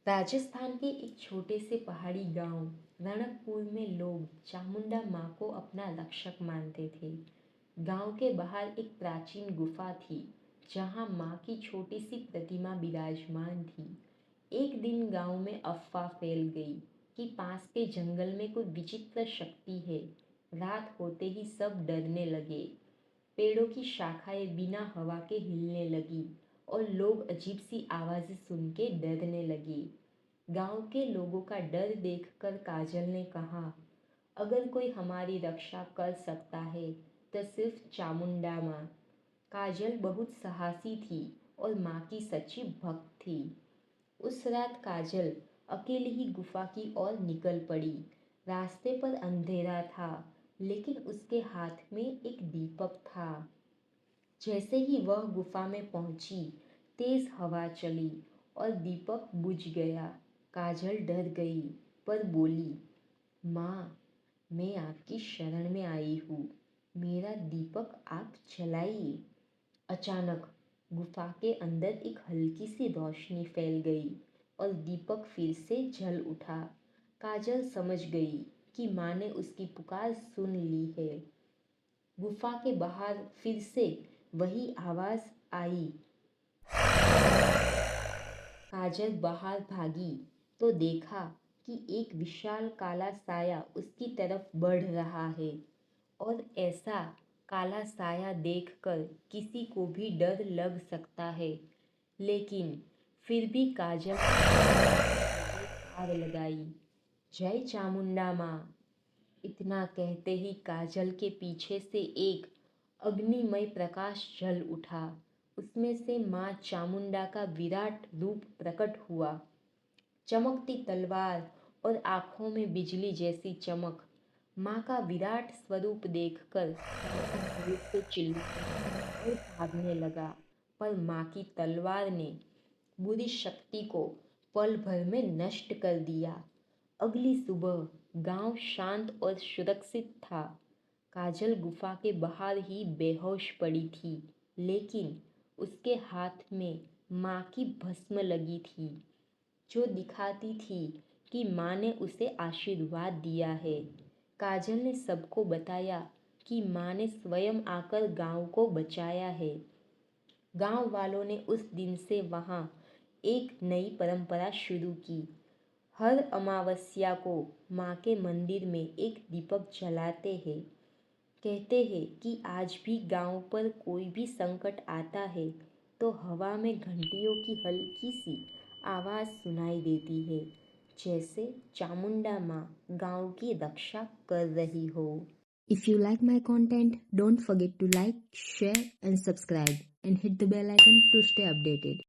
राजस्थान के एक छोटे से पहाड़ी गांव रणकपुर में लोग चामुंडा माँ को अपना रक्षक मानते थे। गांव के बाहर एक प्राचीन गुफा थी जहां माँ की छोटी सी प्रतिमा विराजमान थी। एक दिन गांव में अफवाह फैल गई कि पास के जंगल में कोई विचित्र शक्ति है। रात होते ही सब डरने लगे। पेड़ों की शाखाएं बिना हवा के हिलने लगी और लोग अजीब सी आवाजें सुन के डरने लगे। गांव के लोगों का डर देखकर काजल ने कहा, अगर कोई हमारी रक्षा कर सकता है तो सिर्फ चामुंडा माँ। काजल बहुत साहसी थी और माँ की सच्ची भक्त थी। उस रात काजल अकेली ही गुफा की ओर निकल पड़ी। रास्ते पर अंधेरा था, लेकिन उसके हाथ में एक दीपक था। जैसे ही वह गुफा में पहुंची, तेज हवा चली और दीपक बुझ गया। काजल डर गई पर बोली, माँ, मैं आपकी शरण में आई हूँ, मेरा दीपक आप जलाइए। अचानक गुफा के अंदर एक हल्की सी रोशनी फैल गई और दीपक फिर से जल उठा। काजल समझ गई कि माँ ने उसकी पुकार सुन ली है। गुफा के बाहर फिर से वही आवाज आई। काजल बाहर भागी तो देखा कि एक विशाल काला साया उसकी तरफ बढ़ रहा है और ऐसा काला साया देखकर किसी को भी डर लग सकता है। लेकिन फिर भी काजल हार लगाई। जय चामुंडा माँ। इतना कहते ही काजल के पीछे से एक अग्निमय प्रकाश जल उठा। उसमें से माँ चामुंडा का विराट रूप प्रकट हुआ। चमकती तलवार और आंखों में बिजली जैसी चमक। माँ का विराट स्वरूप देखकर काजल जोर से चिल्लाया और भागने लगा, पर माँ की तलवार ने बुरी शक्ति को पल भर में नष्ट कर दिया। अगली सुबह गांव शांत और सुरक्षित था। काजल गुफा के बाहर ही बेहोश पड़ी थी, लेकिन उसके हाथ में माँ की भस्म लगी थी, जो दिखाती थी कि माँ ने उसे आशीर्वाद दिया है। काजल ने सबको बताया कि माँ ने स्वयं आकर गांव को बचाया है। गांव वालों ने उस दिन से वहाँ एक नई परंपरा शुरू की। हर अमावस्या को माँ के मंदिर में एक दीपक जलाते हैं। कहते हैं कि आज भी गांव पर कोई भी संकट आता है तो हवा में घंटियों की हल्की सी आवाज़ सुनाई देती है, जैसे चामुंडा माँ गांव की रक्षा कर रही हो। If you like my content, don't forget to like, share and subscribe and hit the bell icon to stay updated.